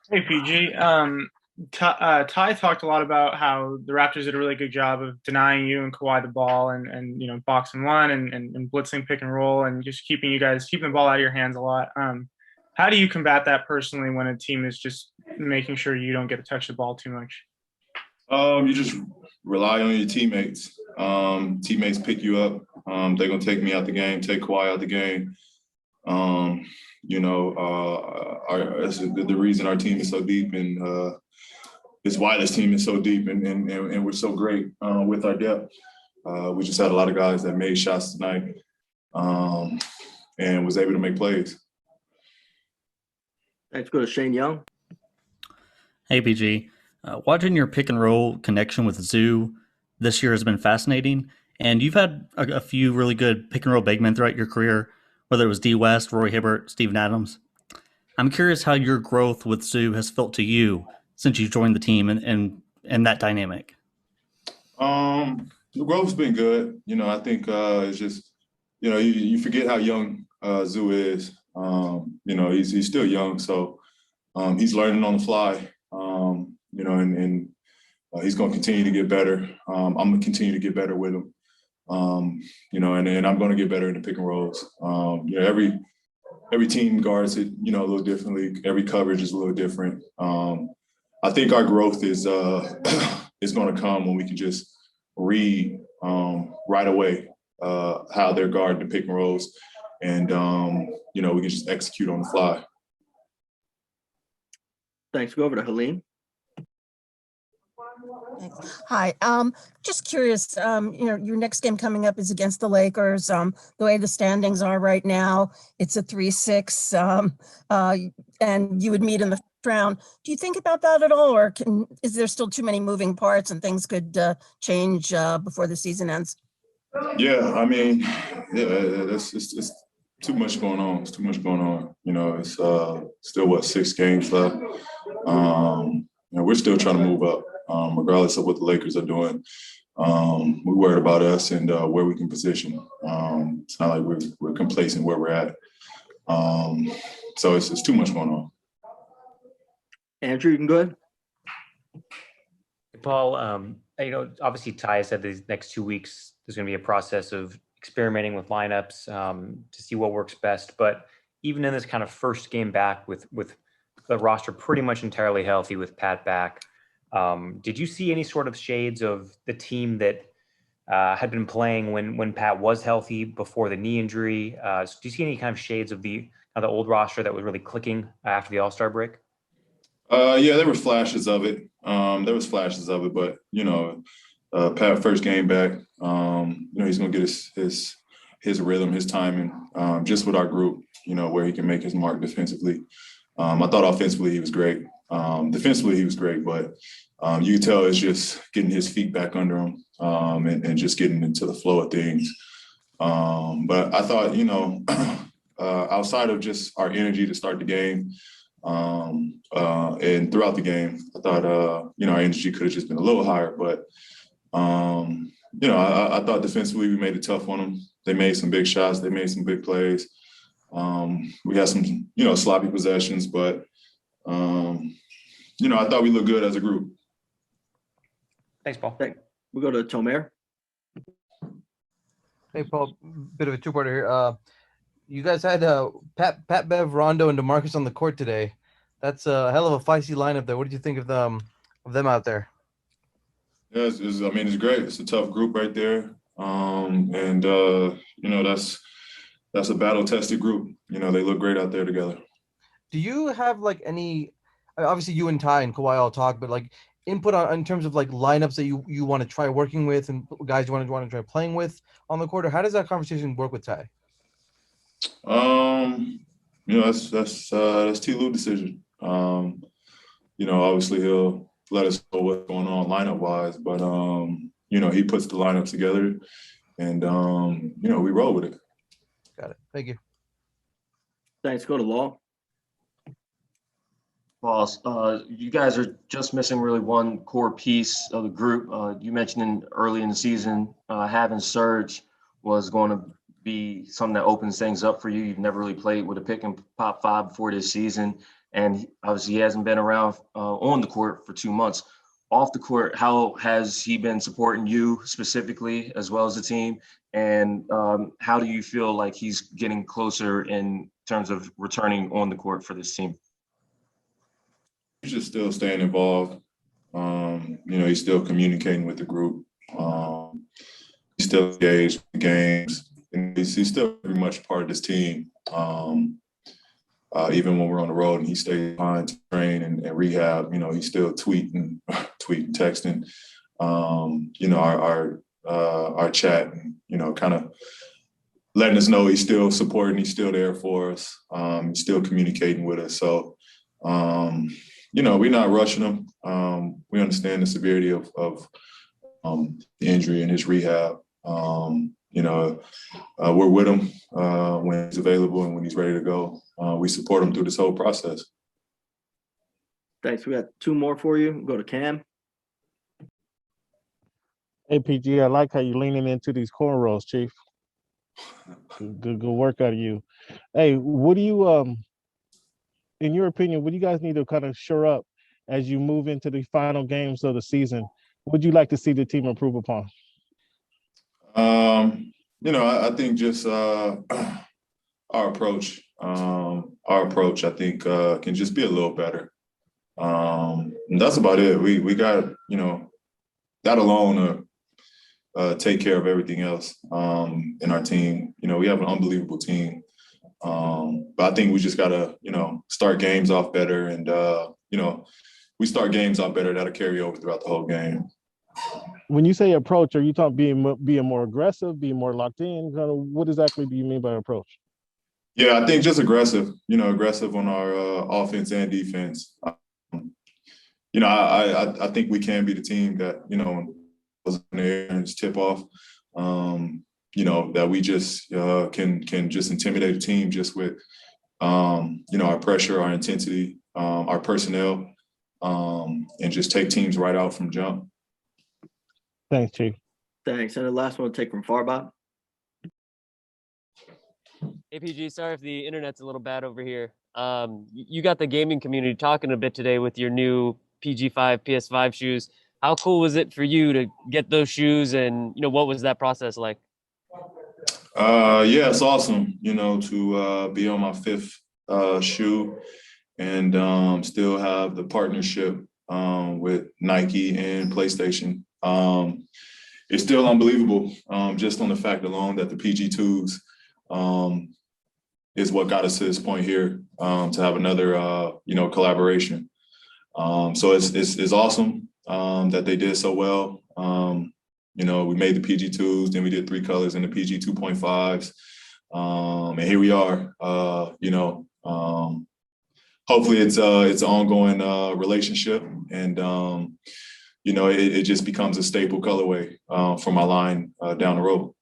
Hey PG, Ty talked a lot about how the Raptors did a really good job of denying you and Kawhi the ball and box and one and blitzing pick and roll and just keeping the ball out of your hands a lot. How do you combat that personally when a team is just making sure you don't get to touch the ball too much? You just rely on your teammates. Teammates pick you up. They're gonna take me out the game, take Kawhi out the game. Um, that's the reason our team is so deep and this wireless team is so deep and we're so great with our depth. We just had a lot of guys that made shots tonight and was able to make plays. Let's go to Shane Young. Hey, PG. Watching your pick and roll connection with Zoo this year has been fascinating. And you've had a few really good pick and roll big men throughout your career, whether it was D West, Roy Hibbert, Steven Adams. I'm curious how your growth with Zoo has felt to you since you joined the team and that dynamic. The growth's been good. I think it's just, you forget how young Zoo is. He's still young, so he's learning on the fly. And he's going to continue to get better. I'm going to continue to get better with him. And I'm going to get better in the pick and rolls. Every team guards it, a little differently. Every coverage is a little different. I think our growth is is going to come when we can just read right away how they're guarding the pick and rolls, and we can just execute on the fly. Thanks. Go over to Helene. Thanks. Hi. Just curious, your next game coming up is against the Lakers. The way the standings are right now, it's a 3-6, and you would meet in the first round. Do you think about that at all, or is there still too many moving parts and things could change before the season ends? Yeah, I mean, it's too much going on. It's too much going on. It's still 6 games left. We're still trying to move up. Regardless of what the Lakers are doing. We're worried about us and where we can position. It's not like we're complacent where we're at. So it's too much going on. Andrew, you can go ahead. Paul, obviously Ty said these next 2 weeks, there's going to be a process of experimenting with lineups to see what works best. But even in this kind of first game back with the roster pretty much entirely healthy with Pat back, did you see any sort of shades of the team that had been playing when Pat was healthy before the knee injury? Do you see any kind of shades of the old roster that was really clicking after the All-Star break? Yeah, there were flashes of it. But Pat first game back, he's gonna get his rhythm, his timing, just with our group. Where he can make his mark defensively. I thought offensively he was great. Defensively he was great, but you can tell it's just getting his feet back under him and just getting into the flow of things. But I thought, outside of just our energy to start the game and throughout the game, I thought, our energy could have just been a little higher. But, I thought defensively we made it tough on them. They made some big shots. They made some big plays. We had some, sloppy possessions, but, I thought we looked good as a group. Thanks, Paul. We'll go to Tomer. Hey, Paul, bit of a two-parter here. You guys had Pat Bev, Rondo, and DeMarcus on the court today. That's a hell of a feisty lineup there. What did you think of them out there? Yeah, it's great. It's a tough group right there. That's a battle-tested group. They look great out there together. Do you have any? Obviously, you and Ty and Kawhi all talk, but input on in terms of lineups that you want to try working with and guys you want to try playing with on the court, or how does that conversation work with Ty? That's T. Lue decision. Obviously he'll let us know what's going on lineup wise, but he puts the lineups together and we roll with it. Got it. Thank you. Thanks. Go to Law. Boss, you guys are just missing really one core piece of the group. You mentioned early in the season having Serge was going to be something that opens things up for you. You've never really played with a pick and pop five before this season, and obviously he hasn't been around on the court for 2 months. Off the court, how has he been supporting you specifically as well as the team? And how do you feel like he's getting closer in terms of returning on the court for this team? He's just still staying involved. He's still communicating with the group. He's still engaged in games. And he's still very much part of this team. Even when we're on the road and he stays behind to train and rehab, he's still tweeting, texting, our chat, and, kind of letting us know he's still supporting, he's still there for us, he's still communicating with us. So, we're not rushing him. We understand the severity of the injury and his rehab. We're with him when he's available and when he's ready to go. We support him through this whole process. Thanks. We got 2 more for you. We'll go to Cam. Hey, PG, I like how you're leaning into these cornrows, Chief. Good work out of you. Hey, what do you, in your opinion, what do you guys need to kind of shore up as you move into the final games of the season? What would you like to see the team improve upon? I think just our approach. I think, can just be a little better. And that's about it. We got, that alone take care of everything else in our team. We have an unbelievable team. But I think we just got to, start games off better. And, we start games off better, that'll carry over throughout the whole game. When you say approach, are you talking being more aggressive, being more locked in? Kind of what exactly do you mean by approach? Yeah, I think just aggressive, aggressive on our offense and defense. I think we can be the team that, was in the air and tip off, that we just can just intimidate a team just with, our pressure, our intensity, our personnel, and just take teams right out from jump. Thanks, Chief. Thanks. And the last one we'll take from Farbot. APG, sorry if the internet's a little bad over here. You got the gaming community talking a bit today with your new PG5, PS5 shoes. How cool was it for you to get those shoes, and what was that process like? Yeah, it's awesome, to be on my 5th shoe and still have the partnership with Nike and PlayStation. It's still unbelievable, just on the fact alone that the PG2s is what got us to this point here, to have another, collaboration. So it's awesome that they did so well. We made the PG2s, then we did 3 colors in the PG 2.5s. And here we are, hopefully it's an ongoing relationship, and it just becomes a staple colorway for my line down the road.